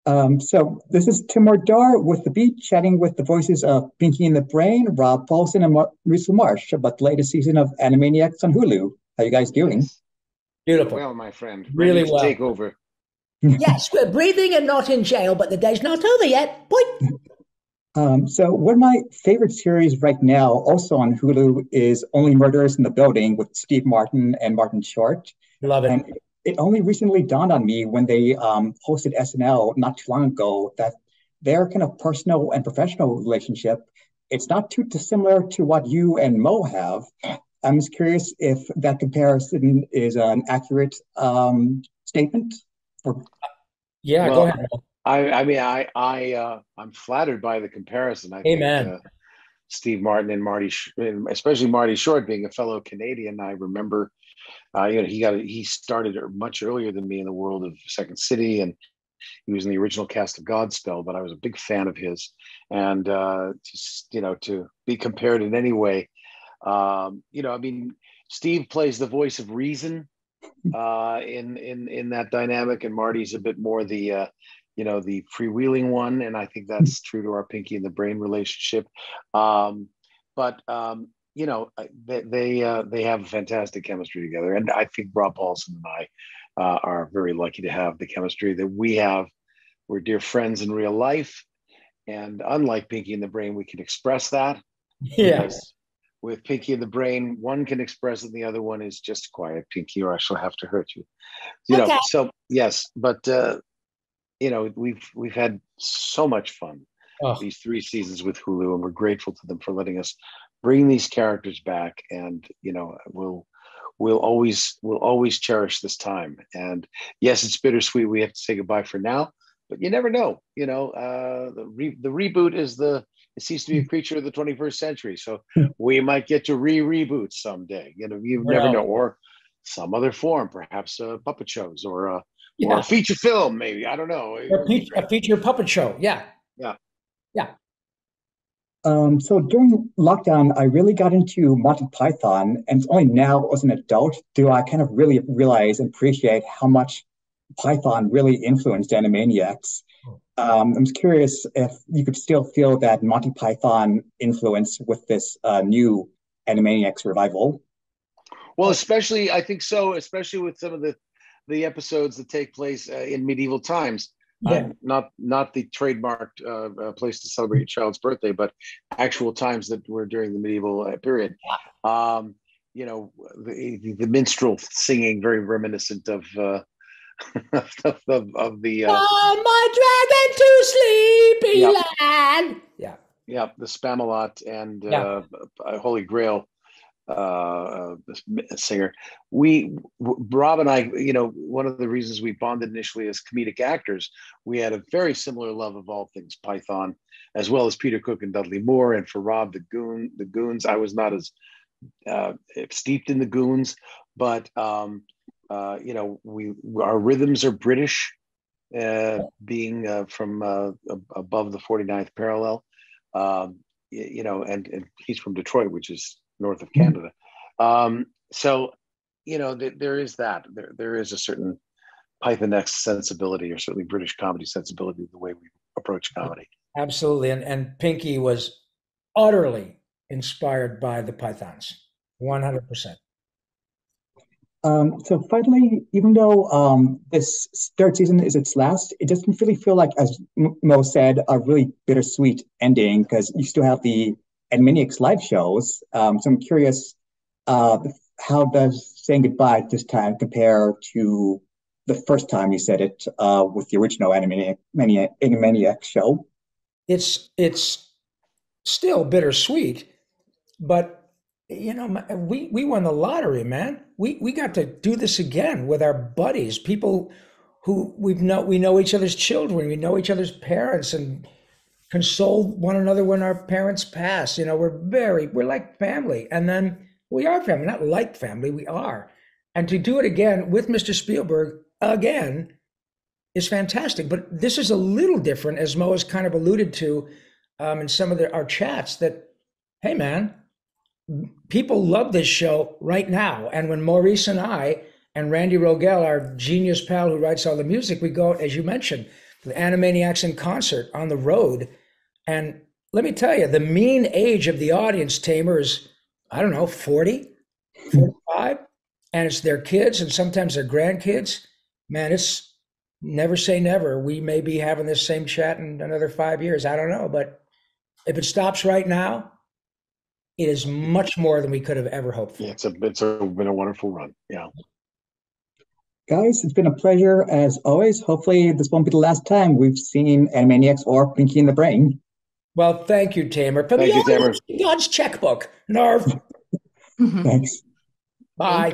So this is Tim Mordar with The Beat, chatting with the voices of Pinky and the Brain, Rob Paulsen, and Maurice LaMarche about the latest season of Animaniacs on Hulu. How you guys doing? Yes. Doing Beautiful. well, my friend. Ready Really to take well. over. Yes, we're breathing and not in jail, but the day's not over yet. Boy. So one of my favorite series right now, also on Hulu, is Only Murders in the Building with Steve Martin and Martin Short. Love it. And it only recently dawned on me when they hosted SNL not too long ago that their kind of personal and professional relationship, it's not too dissimilar to what you and Mo have. I'm just curious if that comparison is an accurate statement. Or, Yeah, go Well, ahead. I'm flattered by the comparison. I think Amen. Steve Martin and especially Marty Short, being a fellow Canadian, I remember, he started much earlier than me in the world of Second City, and he was in the original cast of Godspell. But I was a big fan of his, and to be compared in any way, Steve plays the voice of reason in that dynamic, and Marty's a bit more the freewheeling one, and I think that's true to our Pinky and the Brain relationship. But they have a fantastic chemistry together, and I think Rob Paulsen and I are very lucky to have the chemistry that we have. We're dear friends in real life, and unlike Pinky and the Brain, we can express that Yeah. because with Pinky and the Brain, one can express it, and the other one is just quiet, Pinky, or I shall have to hurt you. Okay. So yes, but we've had so much fun Oh, these 3 seasons with Hulu, and we're grateful to them for letting us bring these characters back. And we'll always cherish this time. And yes, it's bittersweet. We have to say goodbye for now, but you never know. The reboot it seems to be a creature of the 21st century. So we might get to reboot someday. You never know, no. or some other form, perhaps puppet shows or a Yeah. feature film, maybe. I don't know. It A, would be a great. feature puppet show. Yeah. Yeah. Yeah. so during lockdown, I really got into Monty Python, and it's only now as an adult do I kind of really realize and appreciate how much Python really influenced Animaniacs. I'm just curious if you could still feel that Monty Python influence with this new Animaniacs revival. Well, especially I think so, especially with some of the episodes that take place in medieval times. Yeah. Not the trademarked place to celebrate your child's birthday, but actual times that were during the medieval period. Um, the minstrel singing, very reminiscent of of the Oh, my dragon to sleepy yeah, land. Yeah. yeah, the Spamalot and Yeah. Holy Grail singer. Rob and I, one of the reasons we bonded initially as comedic actors, we had a very similar love of all things Python, as well as Peter Cook and Dudley Moore. And for Rob, the Goons, I was not as steeped in the Goons, but our rhythms are British, being from above the 49th parallel. And he's from Detroit, which is north of Canada. So, there is that. There is a certain Python-esque sensibility, or certainly British comedy sensibility, the way we approach comedy. Absolutely. And Pinky was utterly inspired by the Pythons. 100%. So finally, even though this third season is its last, it doesn't really feel like, as Mo said, a really bittersweet ending because you still have the Animaniacs live shows. So I'm curious, how does saying goodbye this time compare to the first time you said it with the original Animaniacs show? It's still bittersweet, but we won the lottery, man. We got to do this again with our buddies, people who we know each other's children, we know each other's parents, and console one another when our parents pass. We're like family, and then we are family, not like family, we are. And to do it again with Mr. Spielberg again is fantastic. But this is a little different, as Mo has kind of alluded to in some of our chats. That, hey, man, people love this show right now. And when Maurice and I and Randy Rogel, our genius pal who writes all the music, we go, as you mentioned, the Animaniacs in concert on the road. And let me tell you, the mean age of the audience, Tamer, is, I don't know, 40, 45. And it's their kids and sometimes their grandkids. Man, it's never say never. We may be having this same chat in another 5 years. I don't know. But if it stops right now, it is much more than we could have ever hoped for. Yeah, it's been a wonderful run. Yeah. Guys, it's been a pleasure as always. Hopefully this won't be the last time we've seen Animaniacs or Pinky and the Brain. Well, thank you, Tamer. For Thank you, Tamer. God's checkbook. Narv. Thanks. Bye.